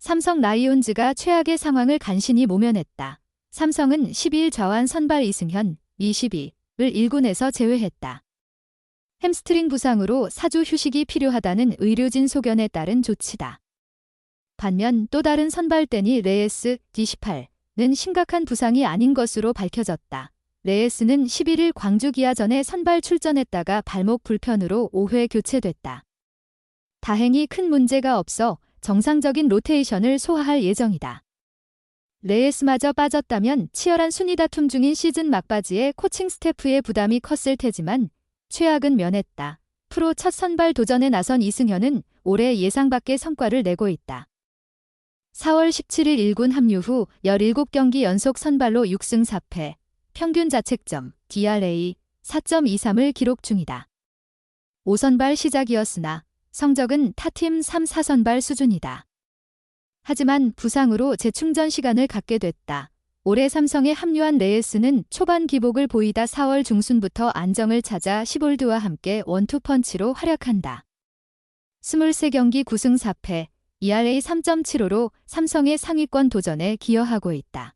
삼성 라이온즈가 최악의 상황을 간신히 모면했다. 삼성은 12일 좌완 선발 이승현, 22을 1군에서 제외했다. 햄스트링 부상으로 4주 휴식이 필요하다는 의료진 소견에 따른 조치다. 반면 또 다른 선발대니 레예스, D18는 심각한 부상이 아닌 것으로 밝혀졌다. 레예스는 11일 광주 기아전에 선발 출전했다가 발목 불편으로 5회 교체됐다. 다행히 큰 문제가 없어 정상적인 로테이션을 소화할 예정이다. 레예스마저 빠졌다면 치열한 순위 다툼 중인 시즌 막바지에 코칭 스태프의 부담이 컸을 테지만 최악은 면했다. 프로 첫 선발 도전에 나선 이승현은 올해 예상 밖의 성과를 내고 있다. 4월 17일 1군 합류 후 17경기 연속 선발로 6승 4패, 평균 자책점, DRA 4.23을 기록 중이다. 5선발 시작이었으나 성적은 타팀 3, 4선발 수준이다. 하지만 부상으로 재충전 시간을 갖게 됐다. 올해 삼성에 합류한 레예스는 초반 기복을 보이다 4월 중순부터 안정을 찾아 시볼드와 함께 원투펀치로 활약한다. 23경기 9승 4패, ERA 3.75로 삼성의 상위권 도전에 기여하고 있다.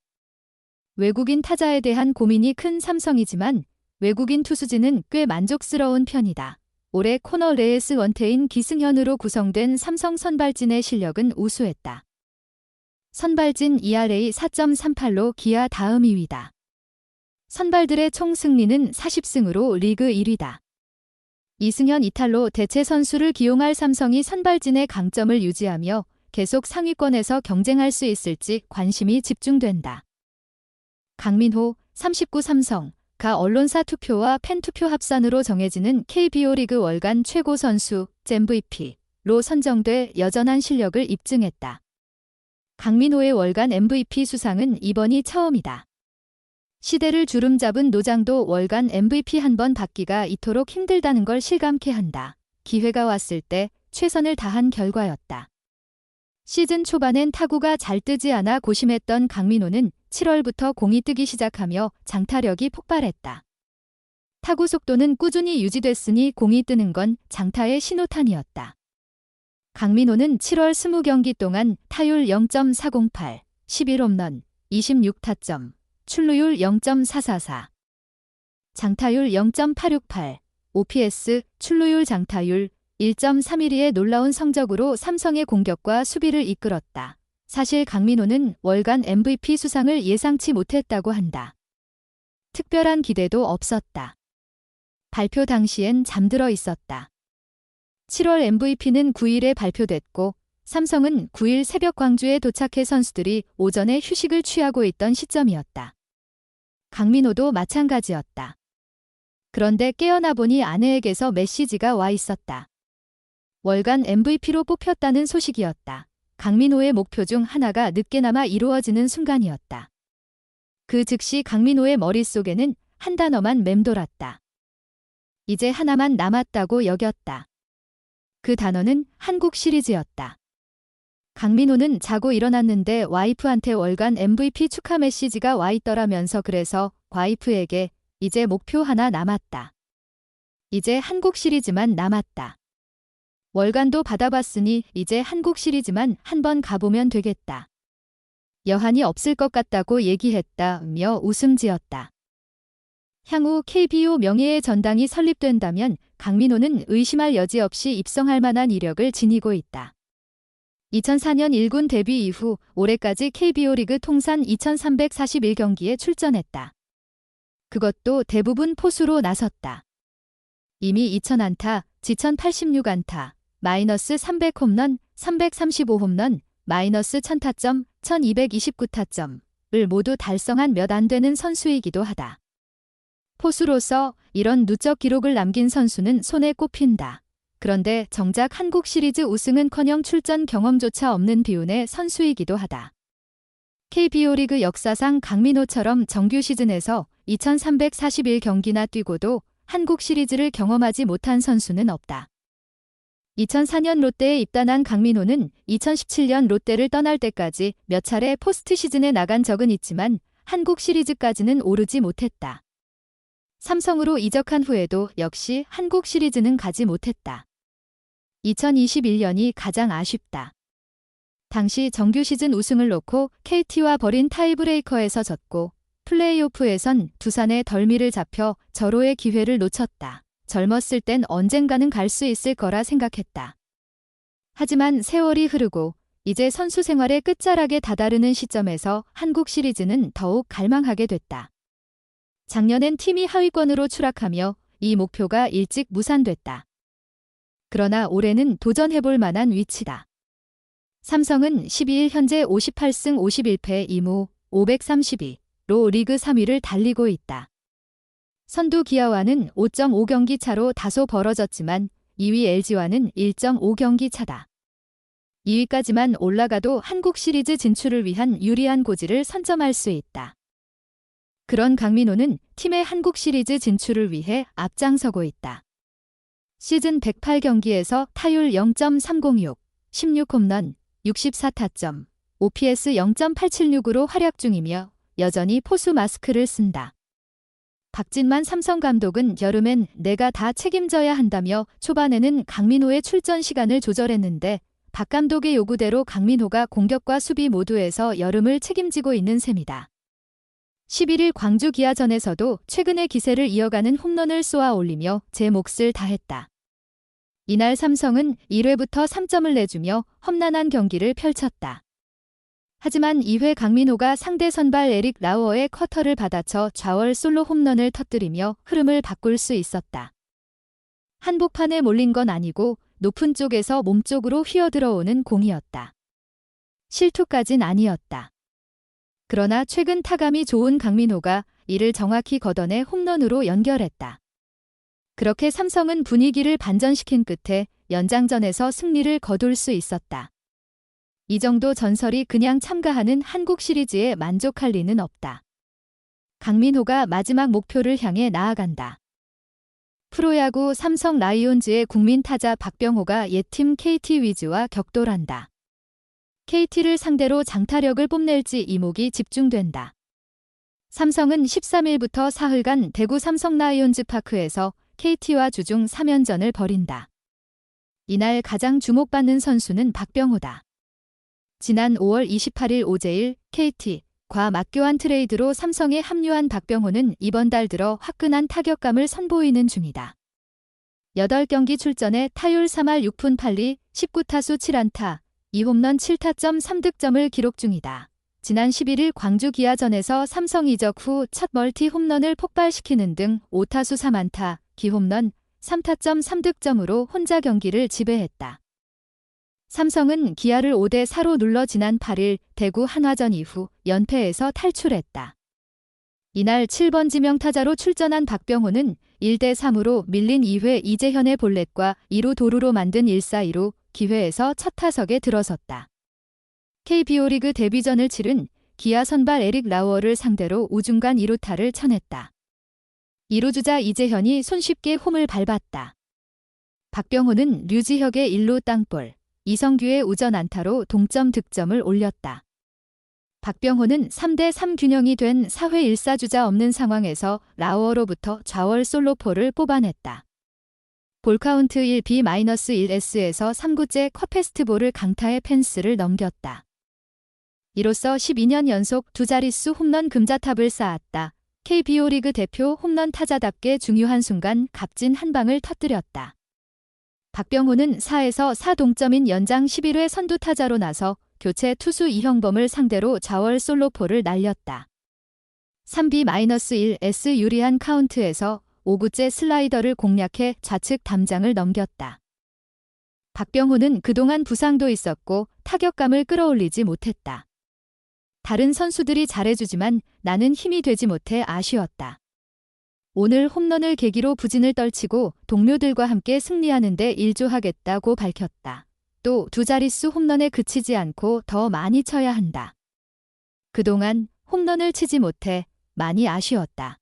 외국인 타자에 대한 고민이 큰 삼성이지만 외국인 투수진은 꽤 만족스러운 편이다. 올해 코너 레예스 원태인 기승현으로 구성된 삼성 선발진의 실력은 우수했다. 선발진 ERA 4.38로 기아 다음 2위다. 선발들의 총 승리는 40승으로 리그 1위다. 이승현 이탈로 대체 선수를 기용할 삼성이 선발진의 강점을 유지하며 계속 상위권에서 경쟁할 수 있을지 관심이 집중된다. 강민호, 39 삼성가 언론사 투표와 팬투표 합산으로 정해지는 KBO 리그 월간 최고 선수 MVP로 선정돼 여전한 실력을 입증했다. 강민호의 월간 MVP 수상은 이번이 처음이다. 시대를 주름잡은 노장도 월간 MVP 한 번 받기가 이토록 힘들다는 걸 실감케 한다. 기회가 왔을 때 최선을 다한 결과였다. 시즌 초반엔 타구가 잘 뜨지 않아 고심했던 강민호는 7월부터 공이 뜨기 시작하며 장타력이 폭발했다. 타구 속도는 꾸준히 유지됐으니 공이 뜨는 건 장타의 신호탄이었다. 강민호는 7월 20경기 동안 타율 0.408, 11홈런, 26타점, 출루율 0.444, 장타율 0.868, OPS, 출루율 장타율 1.312의 놀라운 성적으로 삼성의 공격과 수비를 이끌었다. 사실 강민호는 월간 MVP 수상을 예상치 못했다고 한다. 특별한 기대도 없었다. 발표 당시엔 잠들어 있었다. 7월 MVP는 9일에 발표됐고 삼성은 9일 새벽 광주에 도착해 선수들이 오전에 휴식을 취하고 있던 시점이었다. 강민호도 마찬가지였다. 그런데 깨어나 보니 아내에게서 메시지가 와 있었다. 월간 MVP로 뽑혔다는 소식이었다. 강민호의 목표 중 하나가 늦게나마 이루어지는 순간이었다. 그 즉시 강민호의 머릿속에는 한 단어만 맴돌았다. 이제 하나만 남았다고 여겼다. 그 단어는 한국 시리즈였다. 강민호는 자고 일어났는데 와이프한테 월간 MVP 축하 메시지가 와 있더라면서 그래서 와이프에게 이제 목표 하나 남았다. 이제 한국 시리즈만 남았다. 월간도 받아봤으니 이제 한국 시리즈만 한번 가보면 되겠다. 여한이 없을 것 같다고 얘기했다며 웃음 지었다. 향후 KBO 명예의 전당이 설립된다면 강민호는 의심할 여지 없이 입성할 만한 이력을 지니고 있다. 2004년 1군 데뷔 이후 올해까지 KBO 리그 통산 2341경기에 출전했다. 그것도 대부분 포수로 나섰다. 이미 2000안타, 지천 86안타, 마이너스 300홈런, 335홈런, 마이너스 1000타점, 1229타점을 모두 달성한 몇 안 되는 선수이기도 하다. 포수로서 이런 누적 기록을 남긴 선수는 손에 꼽힌다. 그런데 정작 한국 시리즈 우승은커녕 출전 경험조차 없는 비운의 선수이기도 하다. KBO 리그 역사상 강민호처럼 정규 시즌에서 2341경기나 뛰고도 한국 시리즈를 경험하지 못한 선수는 없다. 2004년 롯데에 입단한 강민호는 2017년 롯데를 떠날 때까지 몇 차례 포스트 시즌에 나간 적은 있지만 한국 시리즈까지는 오르지 못했다. 삼성으로 이적한 후에도 역시 한국 시리즈는 가지 못했다. 2021년이 가장 아쉽다. 당시 정규 시즌 우승을 놓고 KT와 벌인 타이브레이커에서 졌고 플레이오프에선 두산의 덜미를 잡혀 절호의 기회를 놓쳤다. 젊었을 땐 언젠가는 갈 수 있을 거라 생각했다. 하지만 세월이 흐르고 이제 선수 생활의 끝자락에 다다르는 시점에서 한국 시리즈는 더욱 갈망하게 됐다. 작년엔 팀이 하위권으로 추락하며 이 목표가 일찍 무산됐다. 그러나 올해는 도전해볼 만한 위치다. 삼성은 12일 현재 58승 51패 2무 532로 리그 3위를 달리고 있다. 선두 기아와는 5.5경기 차로 다소 벌어졌지만 2위 LG와는 1.5경기 차다. 2위까지만 올라가도 한국 시리즈 진출을 위한 유리한 고지를 선점할 수 있다. 그런 강민호는 팀의 한국 시리즈 진출을 위해 앞장서고 있다. 시즌 108경기에서 타율 0.306, 16홈런, 64타점, OPS 0.876으로 활약 중이며 여전히 포수 마스크를 쓴다. 박진만 삼성 감독은 여름엔 내가 다 책임져야 한다며 초반에는 강민호의 출전 시간을 조절했는데 박 감독의 요구대로 강민호가 공격과 수비 모두에서 여름을 책임지고 있는 셈이다. 11일 광주 기아전에서도 최근의 기세를 이어가는 홈런을 쏘아 올리며 제 몫을 다했다. 이날 삼성은 1회부터 3점을 내주며 험난한 경기를 펼쳤다. 하지만 2회 강민호가 상대 선발 에릭 라우어의 커터를 받아쳐 좌월 솔로 홈런을 터뜨리며 흐름을 바꿀 수 있었다. 한복판에 몰린 건 아니고 높은 쪽에서 몸쪽으로 휘어들어오는 공이었다. 실투까진 아니었다. 그러나 최근 타감이 좋은 강민호가 이를 정확히 걷어내 홈런으로 연결했다. 그렇게 삼성은 분위기를 반전시킨 끝에 연장전에서 승리를 거둘 수 있었다. 이 정도 전설이 그냥 참가하는 한국 시리즈에 만족할 리는 없다. 강민호가 마지막 목표를 향해 나아간다. 프로야구 삼성 라이온즈의 국민 타자 박병호가 옛팀 KT 위즈와 격돌한다. KT를 상대로 장타력을 뽐낼지 이목이 집중된다. 삼성은 13일부터 사흘간 대구 삼성 라이온즈 파크에서 KT와 주중 3연전을 벌인다. 이날 가장 주목받는 선수는 박병호다. 지난 5월 28일 오재일 KT과 맞교환 트레이드로 삼성에 합류한 박병호는 이번 달 들어 화끈한 타격감을 선보이는 중이다. 8경기 출전에 타율 3할 6푼 8리 19타수 7안타, 2홈런 7타점 3득점을 기록 중이다. 지난 11일 광주 기아전에서 삼성 이적 후 첫 멀티 홈런을 폭발시키는 등 5타수 3안타, 기홈런 3타점 3득점으로 혼자 경기를 지배했다. 삼성은 기아를 5대4로 눌러 지난 8일 대구 한화전 이후 연패에서 탈출했다. 이날 7번 지명타자로 출전한 박병호는 1대3으로 밀린 2회 이재현의 볼넷과 2루 도루로 만든 1-4-2로 기회에서 첫 타석에 들어섰다. KBO 리그 데뷔전을 치른 기아 선발 에릭 라우어를 상대로 우중간 2루타를 쳐냈다. 2루 주자 이재현이 손쉽게 홈을 밟았다. 박병호는 류지혁의 1루 땅볼, 이성규의 우전 안타로 동점 득점을 올렸다. 박병호는 3대3 균형이 된 4회 1사주자 없는 상황에서 라우어로부터 좌월 솔로포를 뽑아냈다. 볼카운트 1B-1S에서 3구째 컷페스트볼을 강타해 펜스를 넘겼다. 이로써 12년 연속 두 자릿수 홈런 금자탑을 쌓았다. KBO 리그 대표 홈런 타자답게 중요한 순간 값진 한 방을 터뜨렸다. 박병호는 4에서 4 동점인 연장 11회 선두 타자로 나서 교체 투수 이형범을 상대로 좌월 솔로포를 날렸다. 3B-1S 유리한 카운트에서 5구째 슬라이더를 공략해 좌측 담장을 넘겼다. 박병호는 그동안 부상도 있었고 타격감을 끌어올리지 못했다. 다른 선수들이 잘해주지만 나는 힘이 되지 못해 아쉬웠다. 오늘 홈런을 계기로 부진을 떨치고 동료들과 함께 승리하는 데 일조하겠다고 밝혔다. 또 두 자릿수 홈런에 그치지 않고 더 많이 쳐야 한다. 그동안 홈런을 치지 못해 많이 아쉬웠다.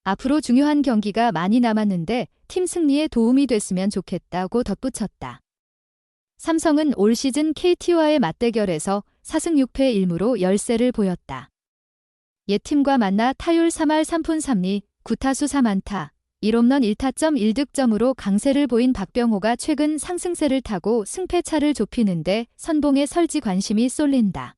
앞으로 중요한 경기가 많이 남았는데 팀 승리에 도움이 됐으면 좋겠다고 덧붙였다. 삼성은 올 시즌 KT와의 맞대결에서 4승 6패 1무로 열세를 보였다. 옛팀과 만나 타율 3할 3푼 3리, 9타수 3안타, 1홈런 1타점 1득점으로 강세를 보인 박병호가 최근 상승세를 타고 승패차를 좁히는데 선봉에 설지 관심이 쏠린다.